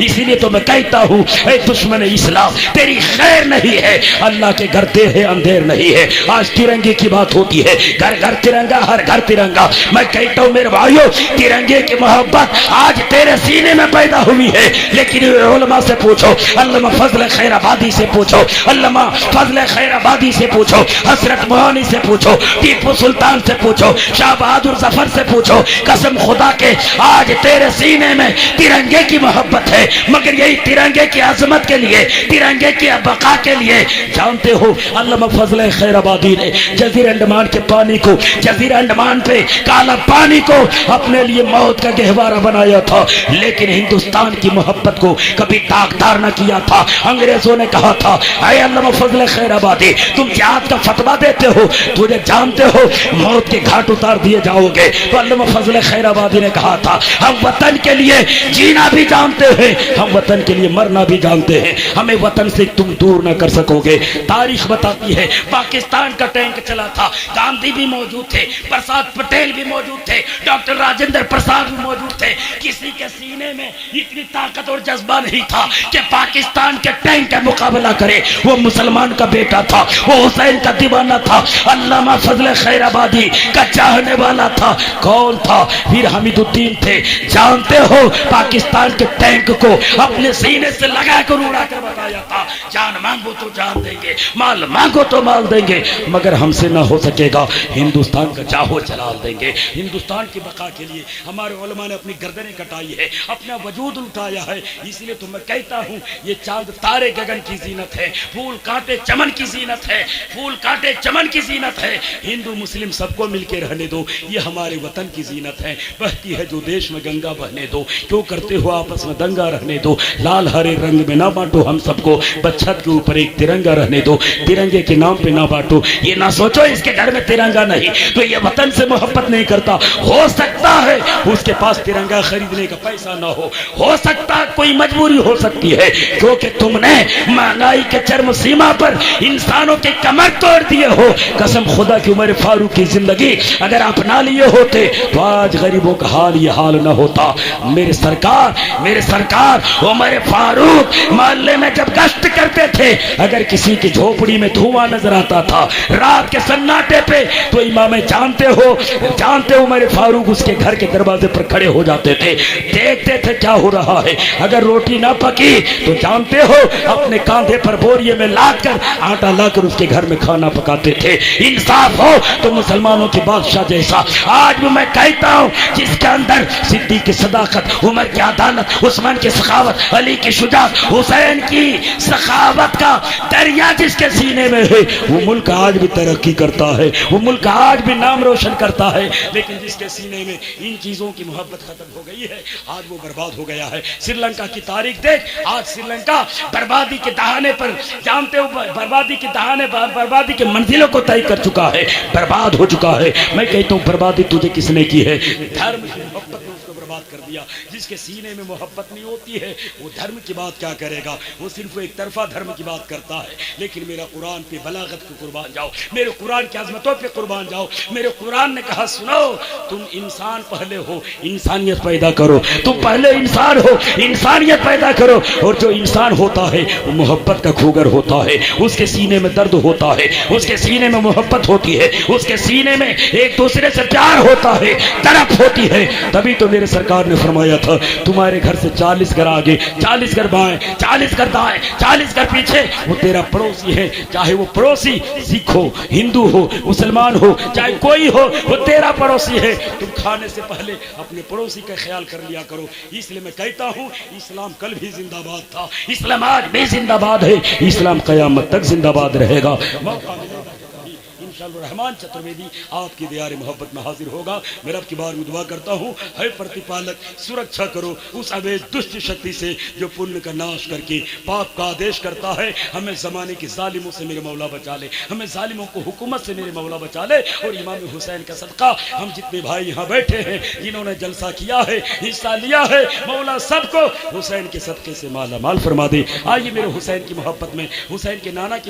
इसीलिए तो मैं कहता हूँ ऐ दुश्मन इस्लाम, तेरी खैर नहीं है। अल्लाह के घर देर है अंधेर नहीं है। आज तिरंगे की बात होती है, घर घर तिरंगा, हर घर तिरंगा। मैं कहता हूँ मेरे भाइयों, तिरंगे की मोहब्बत आज तेरे सीने में पैदा हुई है, लेकिन उलमा से पूछो, अल्लामा फजल खैराबादी से पूछो, अल्लामा फजल खैराबादी से पूछो, हजरत मोहानी से पूछो, टीपू सुल्तान से पूछो, शाह बहादुर जफर से पूछो, कसम खुदा के आज तेरे सीने में तिरंगे की मोहब्बत है। मगर यही तिरंगे की अजमत के लिए, तिरंगे की बका के लिए, जानते हो अल्लामा फजल खैराबादी ने जजीरा अंडमान के पानी को, जजीरा अंडमान पे काला पानी को अपने लिए मौत का गहवारा बनाया था, लेकिन हिंदुस्तान की मोहब्बत को कभी दागदार न किया था। अंग्रेजों ने कहा था, अरे अल्लामा फजल खैराबादी तुम जिहाद का फतवा देते हो, तुझे जानते हो मौत के घाट उतार दिए जाओगे। तो अल्लामा फजल खैराबादी ने कहा था, हम वतन के लिए जीना भी जानते हैं, हम वतन के लिए मरना भी जानते हैं, हमें वतन से तुम दूर न कर सकोगे। तारीख बताती है पाकिस्तान का टैंक चला था, गांधी भी मौजूद थे, प्रसाद पटेल भी मौजूद थे, डॉक्टर राजेंद्र प्रसाद भी मौजूद थे। किसी के सीने में इतनी ताकत और जज्बा नहीं था कि पाकिस्तान के टैंक का मुकाबला करे। वो मुसलमान का बेटा था, वो हुसैन का दीवाना था, अल्लामा फजल खैराबादी का चाहने वाला था। कौन था? फिर हमीदुद्दीन थे। जानते हो पाकिस्तान के टैंक को अपने सीने से लगाकर उड़ा कर बताया था, जान मांगो तो जान देंगे, माल मांगो तो माल देंगे, मगर हमसे ना हो सकेगा, हिंदुस्तान का चाहो जलाल देंगे। हिंदुस्तान की बका के लिए हमारे उलमा ने अपनी गर्दनें कटाई है, अपना वजूद उठाया है। इसलिए तो मैं कहता हूँ ये चांद तारे गगन की जीनत है, फूल कांटे चमन की जीनत है, फूल कांटे चमन की जीनत है। हिंदू मुस्लिम सबको मिलके रहने दो, ये हमारे वतन की जीनत है। बहती है जो देश में गंगा बहने दो, क्यों करते हो आपस में दंगा रहने दो। लाल हरे रंग में ना बांटो हम सबको, बस छत के ऊपर एक तिरंगा रहने दो, तिरंगे के नाम पे ना बांटो। ये ना सोचो इसके घर में तिरंगा नहीं तो ये वतन से मोहब्बत नहीं करता। हो सकता है उसके पास तिरंगा खरीदने का पैसा ना हो सकता है कोई मजबूरी हो सकती है, क्योंकि तुमने महंगाई के चरम सीमा पर इंसानों के कमर तोड़ दिए हो। कसम खुदा की उमर फारूक की जिंदगी अगर अपना लिए होते तो आज गरीबों का हाल ये हाल ना होता। मेरे सरकार उमर फारूक मोहल्ले में जब गश्त करते थे, अगर किसी की झोपड़ी में धुआं नजर आता था रात के सन्नाटे पे, तो इमाम जानते हो उमर फारूक उसके घर के दरवाजे पर खड़े हो जाते थे, देखते थे क्या हो रहा है। अगर रोटी ना पकी तो जानते हो अपने कांधे पर बोरिये में लाकर आटा लाकर उसके घर में खाना पकाते थे। इंसाफ हो तो मुसलमानों के बादशाह जैसा आज भी मैं कहता हूँ, जिसके अंदर सिद्दीक की सदाकत, उमर की अदालत, उस्मान की सखावत, अली की शुजाअत, हुसैन की सखावत का दरिया जिसके सीने में है, वो मुल्क आज भी तरक्की करता है, वो मुल्क आज भी नाम रोशन करता है। लेकिन जिसके सीने में इन चीजों की मोहब्बत खत्म हो गई है, आज वो बर्बाद हो गया है। श्रीलंका की तारीख देख, आज श्रीलंका बर्बादी के दहाने पर, जानते हो बर्बादी के मंजिलों को तय कर चुका है, बर्बाद हो चुका है। मैं कहता हूँ बर्बादी तुझे किसने की है? धर्म की मोहब्बत ने उसको बर्बाद कर दिया। जिसके सीने में मोहब्बत नहीं होती है वो धर्म की बात क्या करेगा? वो सिर्फ एक तरफा धर्म की बात करता है। लेकिन मेरा कुरान पे बलागत को कुर्बान जाओ, मेरे कुरान की अजमतों पे कुर्बान जाओ। मेरे कुरान ने कहा सुनो, तुम इंसान पहले हो, इंसानियत पैदा करो। तुम पहले इंसान हो, इंसानियत पैदा करो। और जो इंसान होता है वो मोहब्बत का खूगर होता है, उसके सीने में दर्द होता है, उसके सीने में मोहब्बत होती है, उसके सीने में एक दूसरे से प्यार होता है, तड़प होती है। तभी तो मेरे सरकार ने फरमाया था, तुम्हारे घर से 40 घर आगे, 40 घर बाएं, 40 घर दाएं, 40 घर पीछे वो तेरा पड़ोसी है। चाहे वो पड़ोसी सिख हो, हिंदू हो, मुसलमान हो, चाहे कोई हो, वो तेरा पड़ोसी है। तुम खाने से पहले अपने पड़ोसी का ख्याल कर लिया करो। इसलिए मैं कहता हूँ इस्लाम कल भी जिंदाबाद था, इस्लाम आज भी जिंदाबाद है, इस्लाम कयामत तक जिंदाबाद रहेगा। रहमान चतुर्वेदी आपकी दियार मोहब्बत में हाजिर होगा। मैं रब की बार में दुआ करता हूँ, है प्रतिपालक सुरक्षा करो उस अवैध दुष्ट शक्ति से जो पुण्य का नाश करके पाप का आदेश करता है। हमें जमाने के जालिमों से मेरे मौला बचा ले, हमें जालिमों को हुकूमत से मेरे मौला बचा ले। और इमाम हुसैन का सदका हम जितने भाई यहाँ बैठे हैं, जिन्होंने जलसा किया है, हिस्सा लिया है, मौला सबको हुसैन के सदके से माला माल फरमा दे। आइए मेरे हुसैन की मोहब्बत में, हुसैन के नाना की